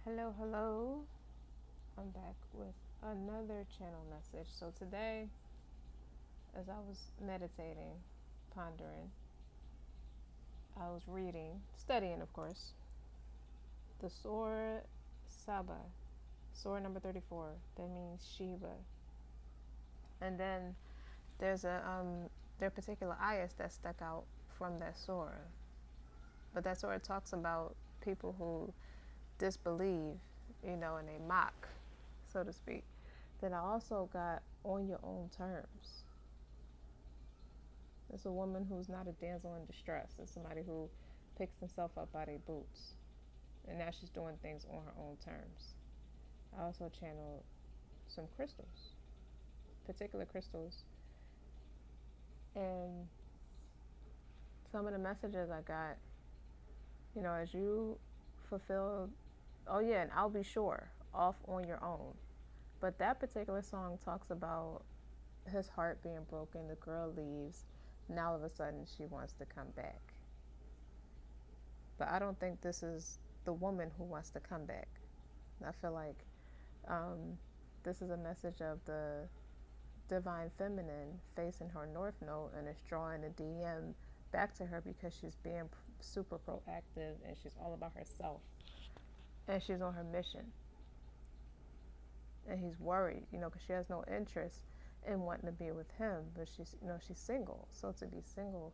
Hello, hello. I'm back with another channel message. So today, as I was meditating, pondering, I was reading, studying, of course, the Surah Saba, Surah number 34. That means Sheba. And then there's there are particular ayahs that stuck out from that surah. But that surah talks about people who disbelieve, and they mock, so to speak. Then I also got on your own terms. It's a woman who's not a damsel in distress. It's somebody who picks himself up by their boots. And now she's doing things on her own terms. I also channeled some crystals, particular crystals. And some of the messages I got, as you fulfill, oh yeah, and I'll be sure, off on your own. But that particular song talks about his heart being broken, the girl leaves, now all of a sudden she wants to come back. But I don't think this is the woman who wants to come back. I feel like this is a message of the divine feminine facing her north node, and it's drawing a DM back to her because she's being super proactive and she's all about herself and she's on her mission. And he's worried, because she has no interest in wanting to be with him, but she's single. So to be single,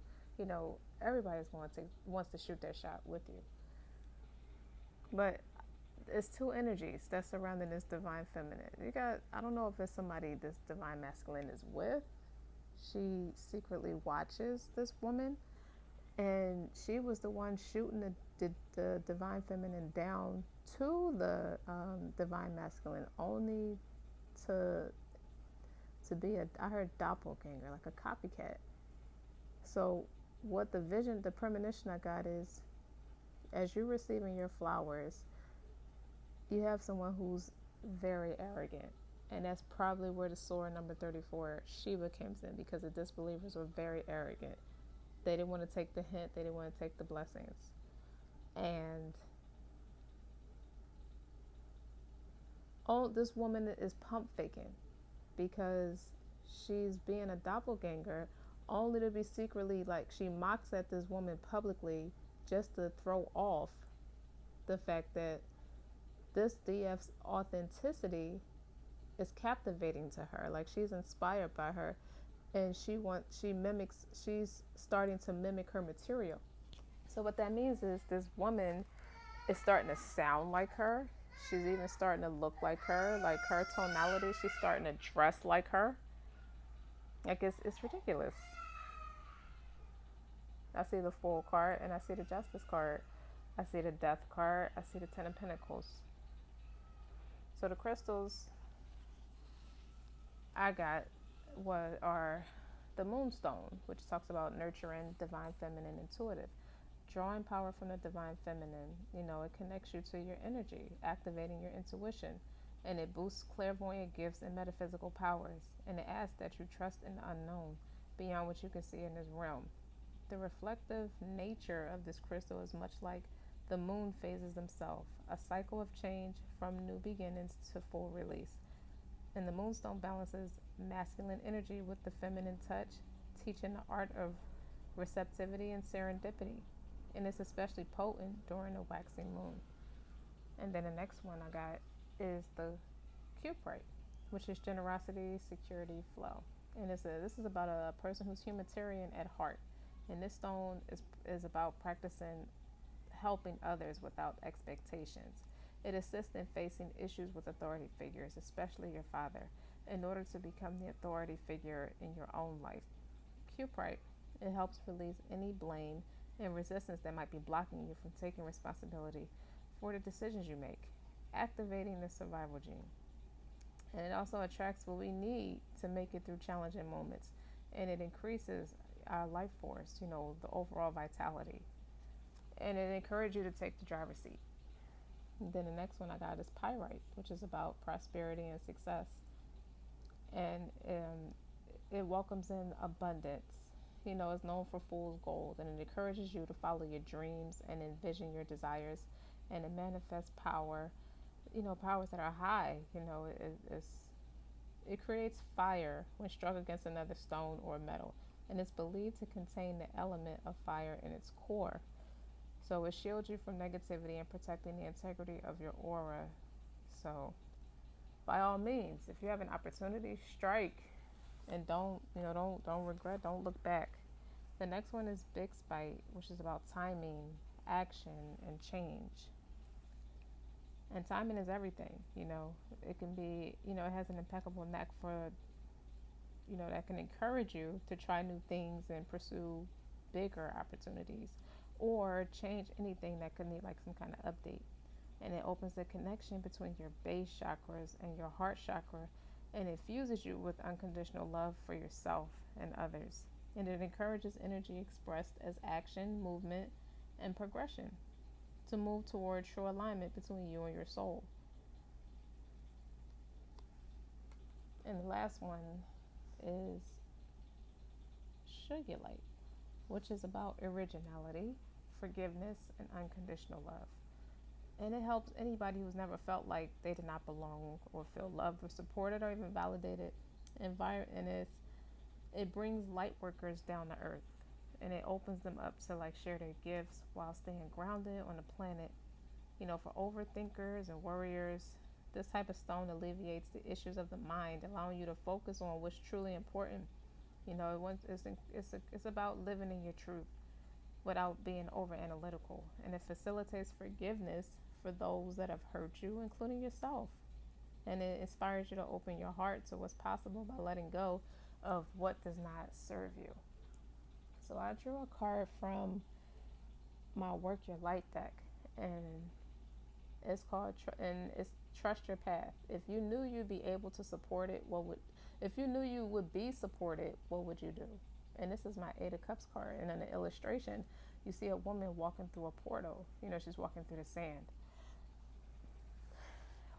everybody's wants to shoot their shot with you. But it's two energies that's surrounding this divine feminine. I don't know if it's somebody this divine masculine is with. She secretly watches this woman, and she was the one shooting the divine feminine down to the divine masculine, only to be I heard doppelganger, like a copycat. So what the premonition I got is, as you're receiving your flowers, you have someone who's very arrogant. And that's probably where the Surah number 34, Sheba, comes in, because the disbelievers were very arrogant. They didn't want to take the hint, they didn't want to take the blessings. And this woman is pump faking because she's being a doppelganger, only to be secretly, like, she mocks at this woman publicly just to throw off the fact that this DF's authenticity is captivating to her. Like, she's inspired by her, and she's starting to mimic her material. So what that means is this woman is starting to sound like her. She's even starting to look like her, like her tonality. She's starting to dress like her. Like, it's ridiculous. I see the Fool card, and I see the Justice card. I see the Death card. I see the Ten of Pentacles. So the crystals I got are the Moonstone, which talks about nurturing, divine feminine, intuitive. Drawing power from the divine feminine, it connects you to your energy, activating your intuition, and it boosts clairvoyant gifts and metaphysical powers, and it asks that you trust in the unknown beyond what you can see in this realm. The reflective nature of this crystal is much like the moon phases themselves, a cycle of change from new beginnings to full release. And the moonstone balances masculine energy with the feminine touch, teaching the art of receptivity and serendipity. And it's especially potent during a waxing moon. And then the next one I got is the cuprite, which is generosity, security, flow. And this is about a person who's humanitarian at heart. And this stone is about practicing helping others without expectations. It assists in facing issues with authority figures, especially your father, in order to become the authority figure in your own life. Cuprite, it helps release any blame and resistance that might be blocking you from taking responsibility for the decisions you make, activating the survival gene. And it also attracts what we need to make it through challenging moments, and it increases our life force, the overall vitality. And it encourages you to take the driver's seat. And then the next one I got is pyrite, which is about prosperity and success. And it welcomes in abundance. It's known for fool's gold, and it encourages you to follow your dreams and envision your desires, and it manifests power powers that are high. It creates fire when struck against another stone or metal, and it's believed to contain the element of fire in its core. So it shields you from negativity and protecting the integrity of your aura. So by all means, if you have an opportunity, strike, and don't regret, don't look back. The next one is Big Spite, which is about timing, action, and change. And timing is everything. It can be, it has an impeccable knack for, that can encourage you to try new things and pursue bigger opportunities or change anything that could need like some kind of update. And it opens the connection between your base chakras and your heart chakra, and it fuses you with unconditional love for yourself and others. And it encourages energy expressed as action, movement, and progression to move toward true alignment between you and your soul. And the last one is Sugarlight, which is about originality, forgiveness, and unconditional love. And it helps anybody who's never felt like they did not belong or feel loved or supported or even validated. It brings light workers down to earth, and it opens them up to like share their gifts while staying grounded on the planet. For overthinkers and worriers, this type of stone alleviates the issues of the mind, allowing you to focus on what's truly important. It's about living in your truth without being over analytical, and it facilitates forgiveness for those that have hurt you, including yourself. And it inspires you to open your heart to what's possible by letting go of what does not serve you. So I drew a card from my Work Your Light deck, and it's Trust Your Path. If you knew you'd be able to support it, if you knew you would be supported, what would you do? And this is my Eight of Cups card, and in the illustration, you see a woman walking through a portal. She's walking through the sand.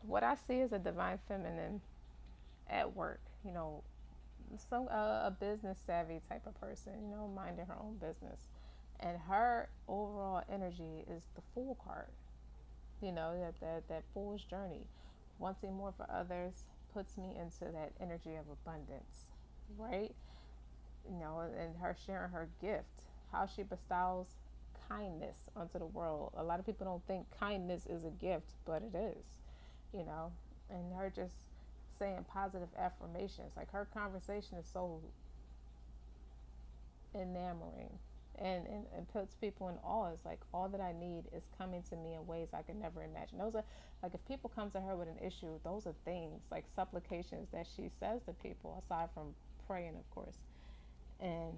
What I see is a divine feminine at work. A business savvy type of person. Minding her own business, and her overall energy is the Fool card. That fool's journey. Wanting more for others puts me into that energy of abundance, right? And her sharing her gift, how she bestows kindness onto the world. A lot of people don't think kindness is a gift, but it is, and her just saying positive affirmations. Like her conversation is so enamoring and puts people in awe. It's like all that I need is coming to me in ways I could never imagine. Those are like if people come to her with an issue, those are things like supplications that she says to people, aside from praying, of course. And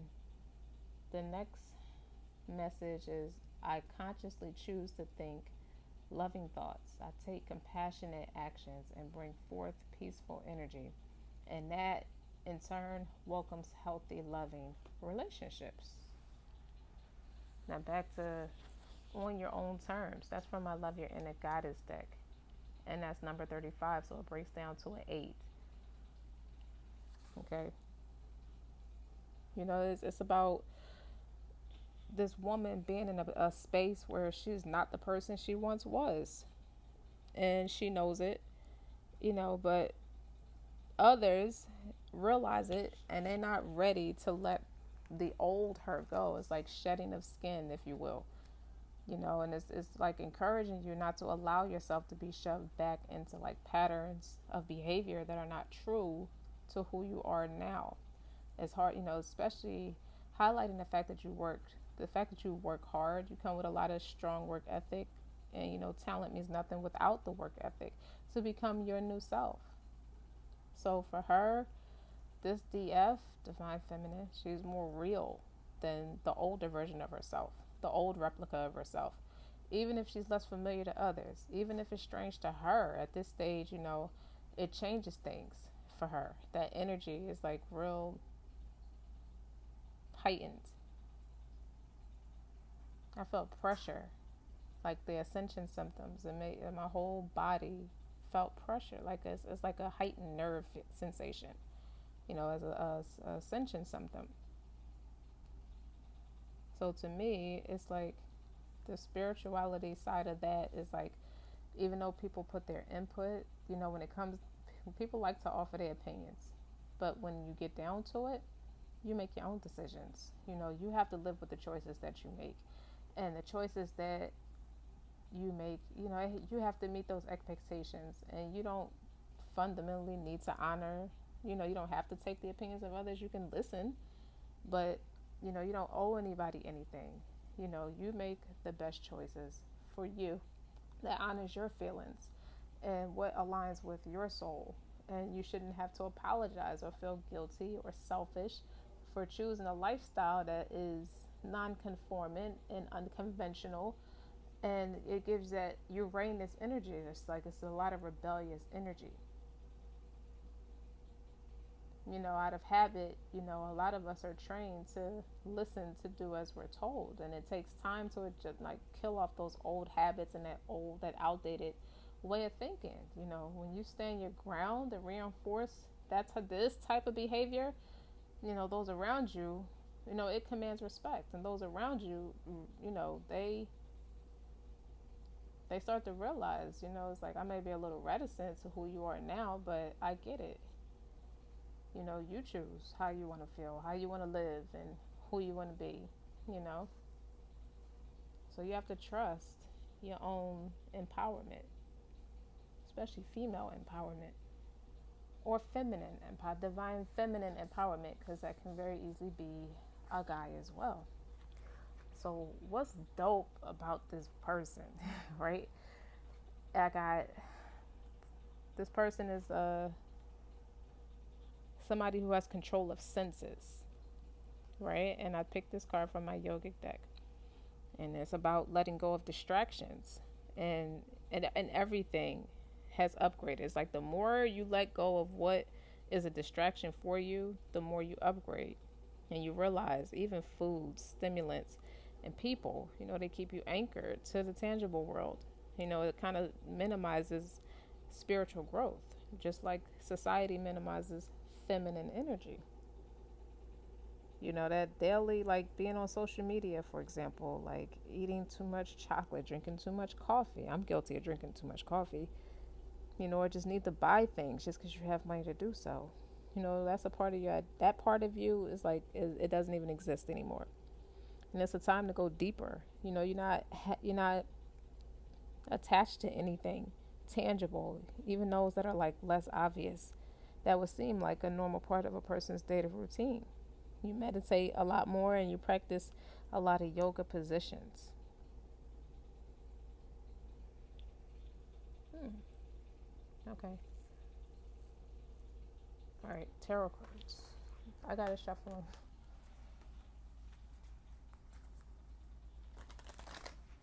the next message is I consciously choose to think loving thoughts. I take compassionate actions and bring forth peaceful energy. And that in turn welcomes healthy, loving relationships. Now back to On Your Own Terms. That's from my Love Your Inner Goddess deck. And that's number 35, so it breaks down to an 8. Okay. It's about this woman being in a space where she's not the person she once was. And she knows it, but others realize it and they're not ready to let the old her go. It's like shedding of skin, if you will. And it's like encouraging you not to allow yourself to be shoved back into like patterns of behavior that are not true to who you are now. It's hard, especially highlighting the fact that you work hard. You come with a lot of strong work ethic, and talent means nothing without the work ethic to become your new self. So for her, this DF, Divine Feminine, she's more real than the older version of herself, the old replica of herself. Even if she's less familiar to others, even if it's strange to her at this stage, it changes things for her. That energy is like real heightened. I felt pressure, like the ascension symptoms, and my whole body felt pressure, like it's like a heightened nerve sensation, as a ascension symptom. So to me, it's like the spirituality side of that is like Even though people put their input, when it comes, people like to offer their opinions. But when you get down to it, you make your own decisions. You have to live with the choices that you make. And the choices that you make, you have to meet those expectations. And you don't fundamentally need to honor, you don't have to take the opinions of others. You can listen, but, you don't owe anybody anything. You make the best choices for you that honors your feelings and what aligns with your soul. And you shouldn't have to apologize or feel guilty or selfish for choosing a lifestyle that is non-conformant and unconventional. And it gives that Uranus energy. It's a lot of rebellious energy. Out of habit, a lot of us are trained to listen, to do as we're told. And it takes time to just like kill off those old habits and that outdated way of thinking. When you stand your ground and reinforce this type of behavior, those around you, it commands respect. And those around you, they start to realize, it's like, I may be a little reticent to who you are now, but I get it. You choose how you want to feel, how you want to live, and who you want to be, So you have to trust your own empowerment, especially female empowerment or divine feminine empowerment, because that can very easily be a guy as well. So what's dope about this person, right? This person is somebody who has control of senses, right? And I picked this card from my yogic deck, and it's about letting go of distractions, and everything has upgraded. It's like the more you let go of what is a distraction for you, the more you upgrade, and you realize even food, stimulants, and people, they keep you anchored to the tangible world. It kind of minimizes spiritual growth, just like society minimizes feminine energy. That daily, like being on social media, for example, like eating too much chocolate, drinking too much coffee. I'm guilty of drinking too much coffee, or just need to buy things just because you have money to do so. That's a part of that part of you is like, it doesn't even exist anymore. And it's a time to go deeper. You're not attached to anything tangible, even those that are like less obvious, that would seem like a normal part of a person's daily routine. You meditate a lot more and you practice a lot of yoga positions. Okay. All right, tarot cards. I gotta shuffle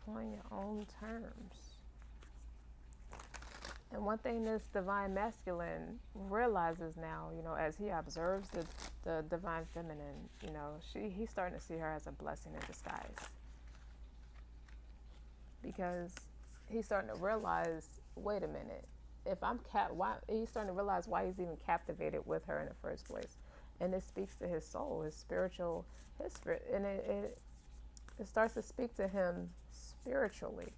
them on your own terms. And one thing this divine masculine realizes now, as he observes the divine feminine, he's starting to see her as a blessing in disguise. Because he's starting to realize, wait a minute, if I'm why he's starting to realize why he's even captivated with her in the first place. And it speaks to his soul, his spirit, and it starts to speak to him spiritually,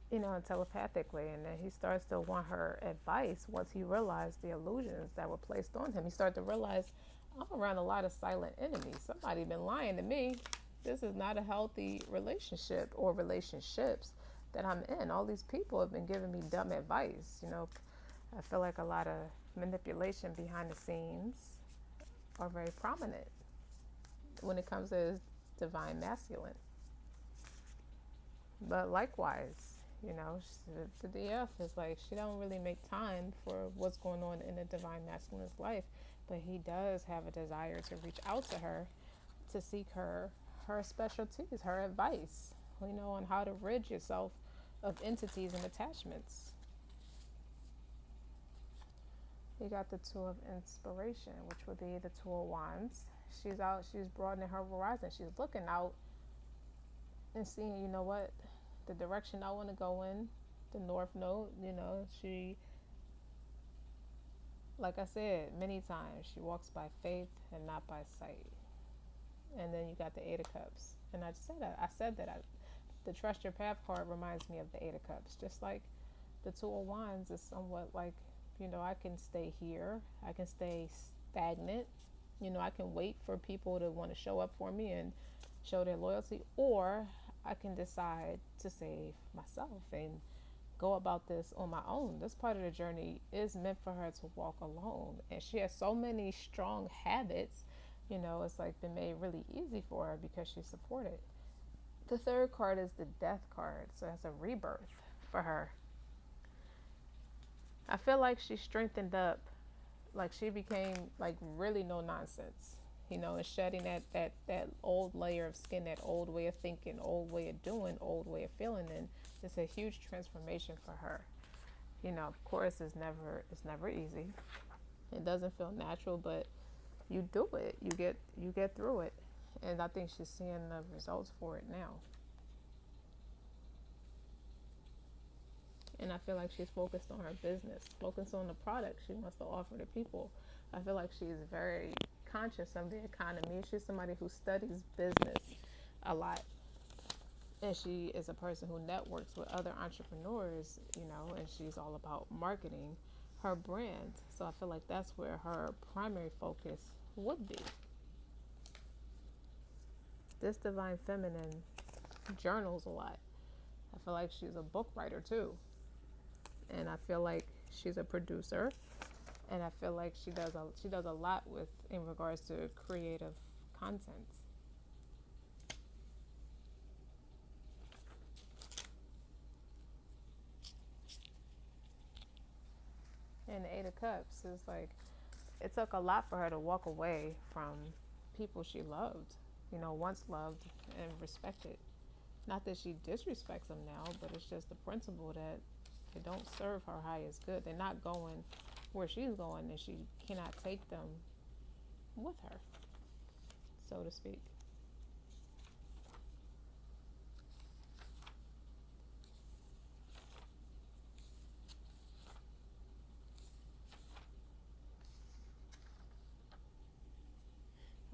and telepathically, and then he starts to want her advice once he realized the illusions that were placed on him. He started to realize, I'm around a lot of silent enemies. Somebody been lying to me. This is not a healthy relationship or relationships that I'm in. All these people have been giving me dumb advice. I feel like a lot of manipulation behind the scenes are very prominent when it comes to his divine masculine. But likewise, the DF is like, she don't really make time for what's going on in the divine masculine's life, but he does have a desire to reach out to her to seek her specialties, her advice, on how to rid yourself of entities and attachments. You got the Two of Inspiration, which would be the Two of Wands. She's broadening her horizon. She's looking out and seeing, what, the direction I want to go in, the North Node, she, like I said many times, she walks by faith and not by sight. And then you got the Eight of Cups. And I said that the Trust Your Path card reminds me of the Eight of Cups. Just like The Two of Wands is somewhat like, I can stay here, I can stay stagnant, I can wait for people to want to show up for me and show their loyalty, or I can decide to save myself and go about this on my own. This part of the journey is meant for her to walk alone, and she has so many strong habits. It's like been made really easy for her because she's supported. The third card is the Death card, so that's a rebirth for her. I feel like she strengthened up, like she became like really no nonsense, and shedding that old layer of skin, that old way of thinking, old way of doing, old way of feeling, and it's a huge transformation for her. Of course, it's never easy. It doesn't feel natural, but you do it. You get through it, and I think she's seeing the results for it now. And I feel like she's focused on her business, focused on the product she wants to offer to people. I feel like she's very conscious of the economy. She's somebody who studies business a lot. And she is a person who networks with other entrepreneurs, and she's all about marketing her brand. So I feel like that's where her primary focus would be. This Divine Feminine journals a lot. I feel like she's a book writer too. And I feel like she's a producer, and I feel like she does a lot with in regards to creative content. And the Eight of Cups is like, it took a lot for her to walk away from people she loved, once loved and respected. Not that she disrespects them now, but it's just the principle that they don't serve her highest good. They're not going where she's going, and she cannot take them with her, so to speak.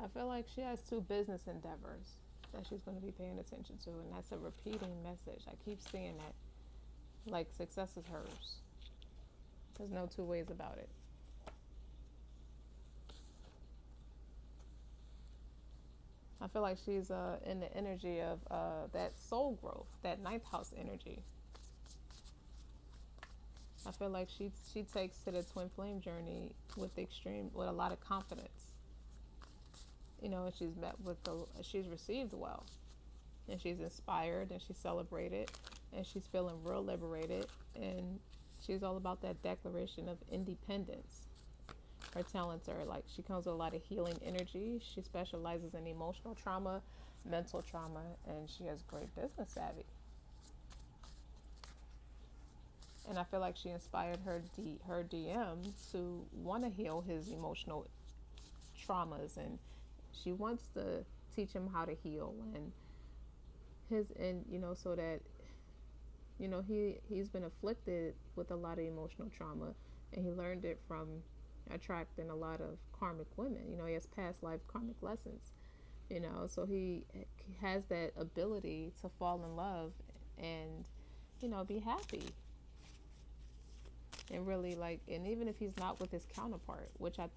I feel like she has two business endeavors that she's going to be paying attention to, and that's a repeating message. I keep seeing that. Like, success is hers. There's no two ways about it. I feel like she's in the energy of that soul growth, that ninth house energy. I feel like she takes to the twin flame journey with a lot of confidence. And she's received well, and she's inspired, and she's celebrated, and she's feeling real liberated, and she's all about that declaration of independence. Her talents are like, she comes with a lot of healing energy. She specializes in emotional trauma, mental trauma, and she has great business savvy. And I feel like she inspired her DM to want to heal his emotional traumas, and she wants to teach him how to heal, so that he's been afflicted with a lot of emotional trauma, and he learned it from attracting a lot of karmic women. He has past life karmic lessons. So he has that ability to fall in love and be happy, and really, like, and even if he's not with his counterpart, which I